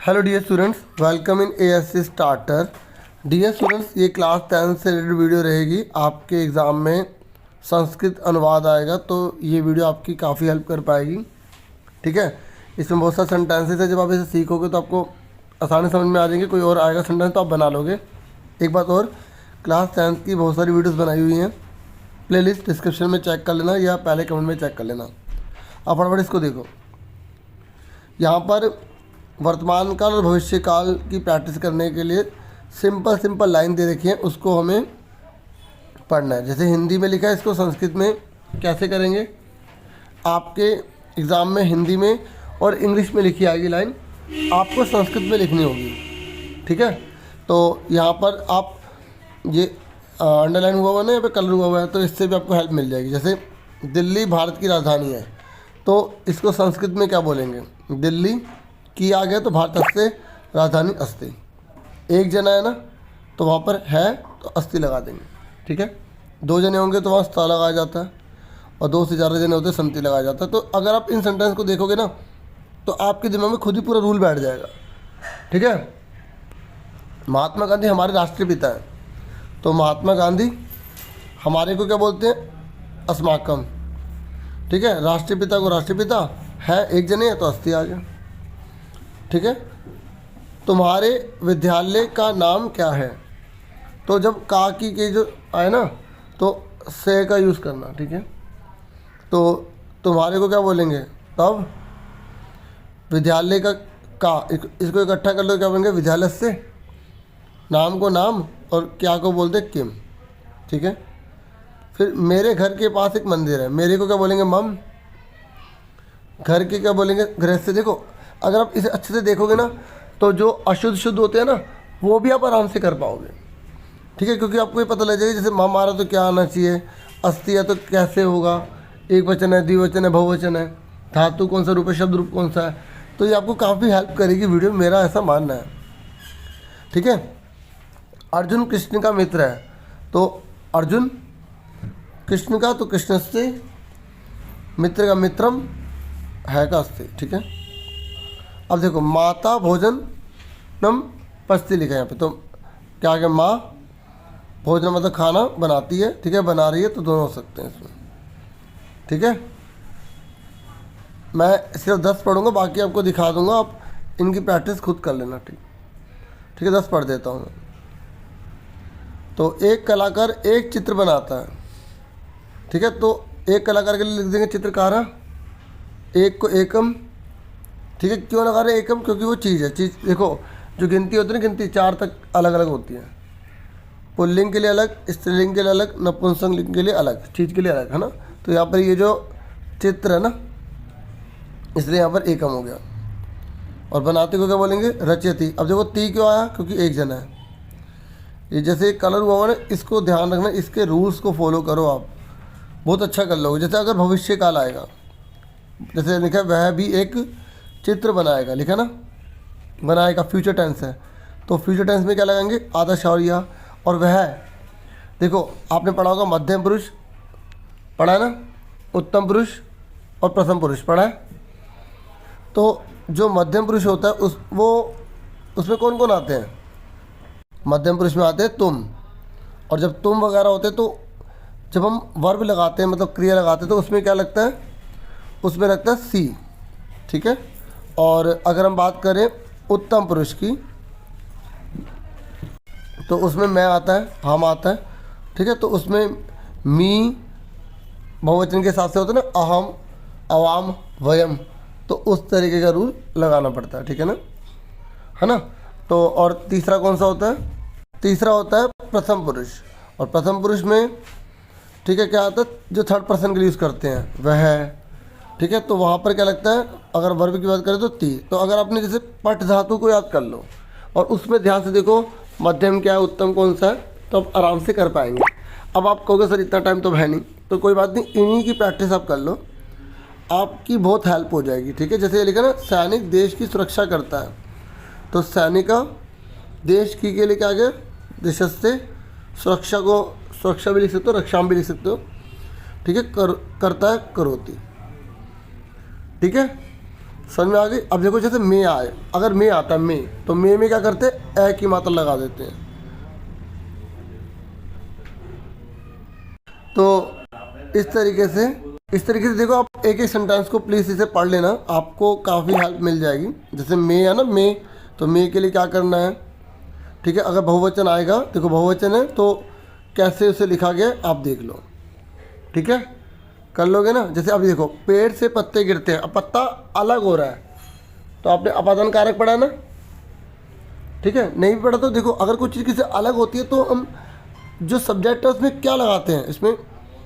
Hello dear students, welcome in ASC starter. Dear students, ये class 10 से related video रहेगी। आपके एग्ज़ाम में संस्कृत अनुवाद आएगा तो ये वीडियो आपकी काफ़ी हेल्प कर पाएगी। ठीक है, इसमें बहुत सारे सेंटेंसेस है। जब आप इसे सीखोगे तो आपको आसानी समझ में आ जाएंगे। कोई और आएगा सेंटेंस तो आप बना लोगे। एक बात और, क्लास 10 की बहुत सारी वीडियोज़ बनाई हुई हैं। प्लेलिस्ट डिस्क्रिप्शन में चेक कर लेना या पहले कमेंट में चेक कर लेना। आप फटाफट इसको देखो। यहाँ पर वर्तमान काल और भविष्य काल की प्रैक्टिस करने के लिए सिंपल लाइन दे रखी है, उसको हमें पढ़ना है। जैसे हिंदी में लिखा है, इसको संस्कृत में कैसे करेंगे। आपके एग्ज़ाम में हिंदी में और इंग्लिश में लिखी आएगी लाइन, आपको संस्कृत में लिखनी होगी। ठीक है, तो यहाँ पर आप ये अंडरलाइन हुआ हुआ ना, यहाँ पे कलर हुआ हुआ है, तो इससे भी आपको हेल्प मिल जाएगी। जैसे दिल्ली भारत की राजधानी है, तो इसको संस्कृत में क्या बोलेंगे। दिल्ली की आ गया तो भारत अस्ते, राजधानी अस्ते। एक जना है ना, तो वहाँ पर है तो अस्थि लगा देंगे। ठीक है, दो जने होंगे तो वहाँ स्था लगाया जाता है, और दो से ज़्यादा जने होते हैं संति लगाया जाता है। तो अगर आप इन सेंटेंस को देखोगे ना, तो आपके दिमाग में खुद ही पूरा रूल बैठ जाएगा। ठीक है, महात्मा गांधी हमारे राष्ट्रीय पिता हैं, तो महात्मा गांधी हमारे को क्या बोलते हैं, अस्माकम। ठीक है, राष्ट्रीय पिता को राष्ट्रीय पिता है, एक जने है तो अस्थि आ गया। ठीक है, तुम्हारे विद्यालय का नाम क्या है, तो जब का की के जो आए ना, तो से का यूज़ करना। ठीक है, तो तुम्हारे को क्या बोलेंगे, तब विद्यालय का इसको इकट्ठा कर लो, क्या बोलेंगे, विद्यालय से। नाम को नाम और क्या को बोलते किम। ठीक है, फिर मेरे घर के पास एक मंदिर है, मेरे को क्या बोलेंगे, मम। घर के क्या बोलेंगे, गृह से। देखो, अगर आप इसे अच्छे से देखोगे ना, तो जो अशुद्ध शुद्ध होते हैं ना, वो भी आप आराम से कर पाओगे। ठीक है, क्योंकि आपको ये पता लग जाएगा। जैसे मम आ रहा तो क्या आना चाहिए, अस्थि है तो कैसे होगा, एक वचन है, द्विवचन है, बहुवचन है, धातु कौन सा रूप है, शब्द रूप कौन सा है। तो ये आपको काफ़ी हेल्प करेगी वीडियो, मेरा ऐसा मानना है। ठीक है, अर्जुन कृष्ण का मित्र है, तो अर्जुन कृष्ण का, तो कृष्ण से, मित्र का मित्रम, है का अस्ति। ठीक है, अब देखो, माता भोजन नम पस्ती लिखा है यहाँ पे, तो क्या आ गया, माँ भोजन मतलब खाना बनाती है। ठीक है, बना रही है, तो दोनों हो सकते हैं इसमें। ठीक है, मैं सिर्फ 10 पढ़ूंगा, बाकी आपको दिखा दूंगा, आप इनकी प्रैक्टिस खुद कर लेना। ठीक है, 10 पढ़ देता हूँ मैं। तो एक कलाकार एक चित्र बनाता है। ठीक है, तो एक कलाकार के लिए लिख देंगे चित्रकारा, एक को एकम। ठीक है, क्यों लगा रहे हैं एकम, क्योंकि वो चीज़ है। चीज़ देखो, जो गिनती होती है ना, गिनती 4 तक अलग अलग होती है। पुल्लिंग के लिए अलग, स्त्रीलिंग के लिए अलग, नपुंसकलिंग के लिए अलग, चीज़ के लिए अलग, है ना। तो यहाँ पर ये जो चित्र है ना, इसलिए यहाँ पर एकम हो गया। और बनाते को क्या बोलेंगे, रचयति। अब देखो ती क्यों आया, क्योंकि एक जना है। ये जैसे कलर हुआ हुआ ना, इसको ध्यान रखना, इसके रूल्स को फॉलो करो, आप बहुत अच्छा कर लोगे। जैसे अगर भविष्य काल आएगा, जैसे लिखा है वह भी एक चित्र बनाएगा, लिखा ना, बनाएगा, फ्यूचर टेंस है, तो फ्यूचर टेंस में क्या लगाएंगे, आधा शौर्य। और वह, देखो आपने पढ़ा होगा, मध्यम पुरुष पढ़ा है ना, उत्तम पुरुष और प्रथम पुरुष पढ़ा है। तो जो मध्यम पुरुष होता है उसमें कौन कौन आते हैं, मध्यम पुरुष में आते हैं तुम। और जब तुम वगैरह होते हैं, तो जब हम वर्ब लगाते हैं, मतलब क्रिया लगाते हैं, तो उसमें क्या लगता है, उसमें लगता है सी। ठीक है, और अगर हम बात करें उत्तम पुरुष की, तो उसमें मैं आता है, हम आता है। ठीक है, तो उसमें मी बहुवचन के साथ से होता है ना, अहम, अवाम, वयम, तो उस तरीके का रूल लगाना पड़ता है। ठीक है ना, है ना। तो और तीसरा कौन सा होता है, तीसरा होता है प्रथम पुरुष। और प्रथम पुरुष में, ठीक है, क्या आता है, जो थर्ड पर्सन के लिए यूज़ करते हैं वह है। ठीक है, तो वहाँ पर क्या लगता है, अगर वर्ब की बात करें तो ती। तो अगर आपने जैसे पट धातु को याद कर लो, और उसमें ध्यान से देखो मध्यम क्या है, उत्तम कौन सा है, तो आप आराम से कर पाएंगे। अब आप कहोगे सर इतना टाइम तो है नहीं, तो कोई बात नहीं, इन्हीं की प्रैक्टिस आप कर लो, आपकी बहुत हेल्प हो जाएगी। ठीक है, जैसे ये लिखा ना, सैनिक देश की सुरक्षा करता है, तो सैनिका देश की के लिए क्या गया, देशस्ते, सुरक्षा को सुरक्षा भी लिख सकते हो, रक्षा भी लिख सकते हो। ठीक है, करता है करोती। ठीक है, समझ में आ गई। अब देखो जैसे मे आए, अगर मे आता है मे, तो मे में क्या करते हैं, ए की मात्रा लगा देते हैं। तो इस तरीके से देखो आप एक एक सेंटेंस को प्लीज़ इसे पढ़ लेना, आपको काफ़ी हेल्प मिल जाएगी। जैसे मे है ना, मे, तो मे के लिए क्या करना है, ठीक है। अगर बहुवचन आएगा, देखो बहुवचन है तो कैसे उसे लिखा गया आप देख लो, ठीक है, कर लोगे ना। जैसे अभी देखो पेड़ से पत्ते गिरते हैं, अब पत्ता अलग हो रहा है तो आपने अपादान कारक पढ़ा ना, ठीक है। नहीं भी पढ़ा तो देखो, अगर कोई चीज़ किसी अलग होती है तो हम जो सब्जेक्ट है उसमें क्या लगाते हैं, इसमें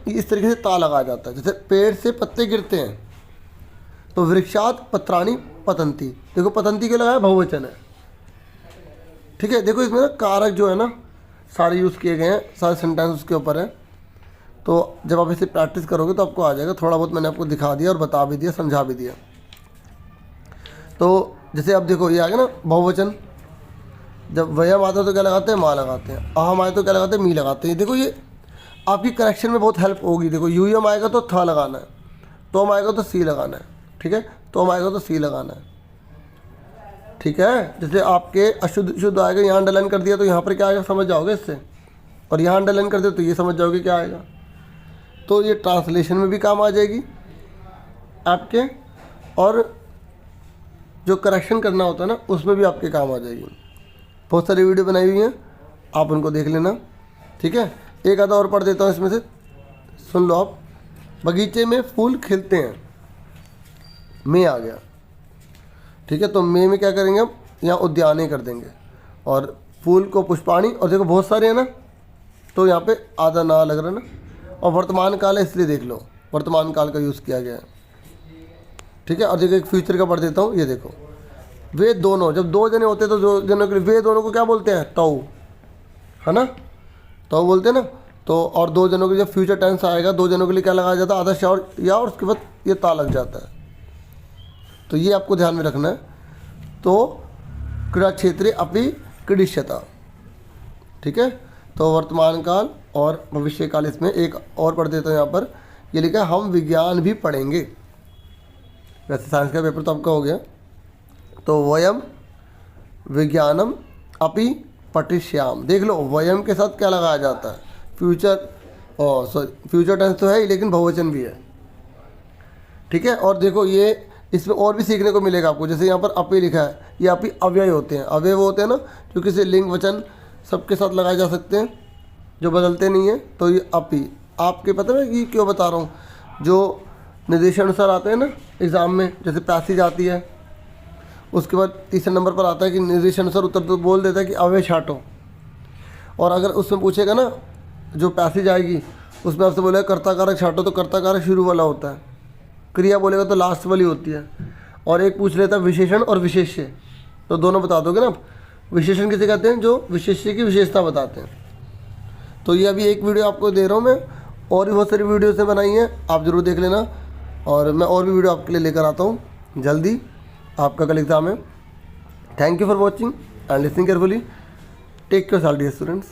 इस तरीके से ता लगाया जाता है। जैसे पेड़ से पत्ते गिरते हैं तो वृक्षात पत्राणि पतंती, देखो पतंती के लगाया बहुवचन है, ठीक है। देखो इसमें ना कारक जो है ना सारे यूज़ किए गए हैं, सारे सेंटेंस उसके ऊपर है। तो जब आप इसे प्रैक्टिस करोगे तो आपको आ जाएगा। थोड़ा बहुत मैंने आपको दिखा दिया और बता भी दिया, समझा भी दिया। तो जैसे अब देखो ये आ गया ना बहुवचन, जब वयम आता है तो क्या लगाते हैं, माँ लगाते हैं। अहम आए तो क्या लगाते हैं, मी लगाते हैं। देखो ये आपकी करेक्शन में बहुत हेल्प होगी। देखो यूएम आएगा तो था लगाना है, तोम आएगा तो सी लगाना है, ठीक है, तोम आएगा तो सी लगाना है, ठीक है। जैसे आपके अशुद्ध शुद्ध आएगा, यहाँ अंडरलाइन कर दिया तो यहाँ पर क्या आएगा समझ जाओगे इससे, और यहाँ अंडरलाइन कर दिया तो ये समझ जाओगे क्या आएगा। तो ये ट्रांसलेशन में भी काम आ जाएगी आपके, और जो करेक्शन करना होता है ना उसमें भी आपके काम आ जाएगी। बहुत सारी वीडियो बनाई हुई हैं, आप उनको देख लेना, ठीक है। एक आधा और पढ़ देता हूँ इसमें से, सुन लो आप। बगीचे में फूल खिलते हैं, मे आ गया, ठीक है। तो मे में क्या करेंगे हम, यहाँ उद्याने कर देंगे, और फूल को पुष्पाणी, और देखो बहुत सारे हैं ना तो यहाँ पे आधा ना लग रहा है ना। और वर्तमान काल है इसलिए देख लो वर्तमान काल का यूज़ किया गया है, ठीक है। और देखो एक फ्यूचर का पढ़ देता हूँ, ये देखो वे दोनों, जब दो जने होते हैं तो दो जनों के लिए वे दोनों को क्या बोलते हैं, तौ, है ना, तौ बोलते हैं ना। तो और दो जनों के जब फ्यूचर टेंस आएगा, दो जनों के लिए क्या लगाया जाता है, आधा श्योर या, और उसके बाद ये ता लग जाता है। तो ये आपको ध्यान में रखना है। तो क्रीड़ा क्षेत्रे अपनी क्रीडिष्यता, ठीक है। तो वर्तमान काल और भविष्य काल, इसमें एक और पढ़ देता हूँ। यहाँ पर ये लिखा है हम विज्ञान भी पढ़ेंगे। वैसे साइंस का पेपर तो आपका हो गया। तो वयम विज्ञानम अपि पठिष्याम, देख लो वयम के साथ क्या लगाया जाता है, फ्यूचर, सॉरी फ्यूचर टेंस तो है ही लेकिन बहुवचन भी है, ठीक है। और देखो ये इसमें और भी सीखने को मिलेगा आपको। जैसे यहाँ पर अपि लिखा है, ये अपि अव्यय होते हैं, अव्यय वो होते हैं ना जो किसी लिंग वचन सबके साथ लगाए जा सकते हैं, जो बदलते नहीं हैं। तो ये अपि आपके पता है कि क्यों बता रहा हूँ, जो निर्देशानुसार आते हैं ना एग्ज़ाम में, जैसे पैसेज आती है, उसके बाद तीसरे नंबर पर आता है कि निर्देशानुसार उत्तर तो बोल देता है कि अव्यय छाटो। और अगर उसमें पूछेगा ना जो पैसेज आएगी उसमें आपसे बोलेगा कर्ता कारक छाटो, तो कर्ता कारक शुरू वाला होता है, क्रिया बोलेगा तो लास्ट वाली होती है। और एक पूछ लेता है विशेषण और विशेष्य, तो दोनों बता दोगे ना। विशेषण किसे कहते हैं, जो विशेष्य की विशेषता बताते हैं। तो ये अभी एक वीडियो आपको दे रहा हूँ मैं, और भी बहुत सारी वीडियो से बनाई हैं, आप ज़रूर देख लेना। और मैं और भी वीडियो आपके लिए लेकर आता हूँ जल्दी। आपका कल एग्ज़ाम है। Thank you for watching and listening carefully. Take care all dear students.